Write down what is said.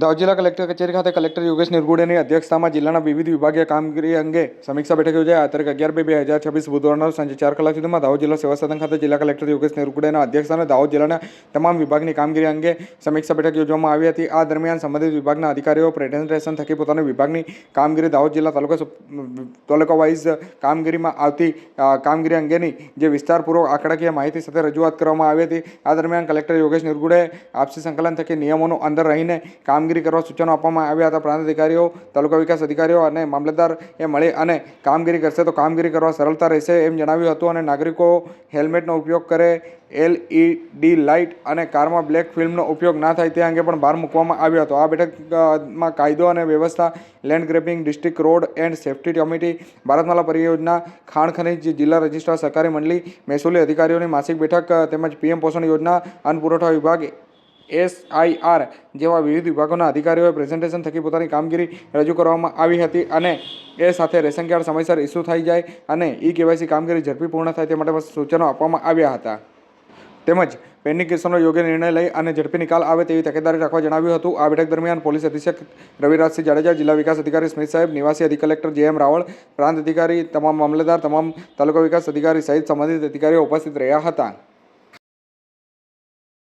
દાહોદ જિલ્લા કલેક્ટર કચેરી ખાતે કલેક્ટર યોગેશ નિરગુડેની અધ્યક્ષતામાં જિલ્લાના વિવિધ વિભાગીય કામગીરી અંગે સમીક્ષા બેઠક યોજાઈ. તારીખ 11/2/2026 બુધવારના સાંજે 4 કલાક સુધીમાં દાહોદ જિલ્લા સેવા સદન ખાતે જિલ્લા કલેક્ટર યોગેશ નિરગુડેના અધ્યક્ષસ્થાને દાહોદ જિલ્લાના તમામ વિભાગની કામગીરી અંગે સમીક્ષા બેઠક યોજવામાં આવી હતી. આ દરમિયાન સંબંધિત વિભાગના અધિકારીઓ પ્રેઝન્ટેશન થકી પોતાની વિભાગની કામગીરી દાહોદ જિલ્લા તાલુકા વાઇઝ કામગીરીમાં આવતી કામગીરી અંગેની જે વિસ્તારપૂર્વક આંકડાકીય માહિતી સાથે રજૂઆત કરવામાં આવી હતી. આ દરમિયાન કલેક્ટર યોગેશ નિરગુડે આપસી સંકલન થકી નિયમોનું અંદર રહીને કામગીરી કરવા સૂચનો આપવામાં આવ્યા હતા. પ્રાંત અધિકારીઓ, તાલુકા વિકાસ અધિકારીઓ અને મામલતદાર એ મળી અને કામગીરી કરશે તો કામગીરી કરવા સરળતા રહેશે એમ જણાવ્યું હતું. અને નાગરિકો હેલ્મેટનો ઉપયોગ કરે, LED લાઇટ અને કારમાં બ્લેક ફિલ્મનો ઉપયોગ ના થાય તે અંગે પણ ભાર મૂકવામાં આવ્યો હતો. આ બેઠકમાં કાયદો અને વ્યવસ્થા, land grabbing, district road and safety committee, Bharatmala પરિયોજના, ખાણ ખનીજ, જિલ્લા રજિસ્ટ્રાર સહકારી મંડળી, મહેસૂલી અધિકારીઓની માસિક બેઠક તેમજ PM પોષણ યોજના, અન્ન પુરવઠા વિભાગ, SIR જેવા વિવિધ વિભાગોના અધિકારીઓએ પ્રેઝન્ટેશન થકી પોતાની કામગીરી રજૂ કરવામાં આવી હતી. અને એ સાથે રેશન કાર્ડ સમયસર ઇસ્યુ થઈ જાય અને KYC કામગીરી ઝડપી પૂર્ણ થાય તે માટે સૂચનો આપવામાં આવ્યા હતા. તેમજ પેન્ડિંગ કેસોનો યોગ્ય નિર્ણય લઈ અને ઝડપી નિકાલ આવે તેવી તકેદારી રાખવા જણાવ્યું હતું. આ બેઠક દરમિયાન પોલીસ અધિક્ષક રવિરાજસિંહ જાડેજા, જિલ્લા વિકાસ અધિકારી સ્મિત સાહેબ, નિવાસી અધિક કલેક્ટર JM રાવળ, પ્રાંત અધિકારી, તમામ મામલતદાર, તમામ તાલુકા વિકાસ અધિકારી સહિત સંબંધિત અધિકારીઓ ઉપસ્થિત રહ્યા હતા.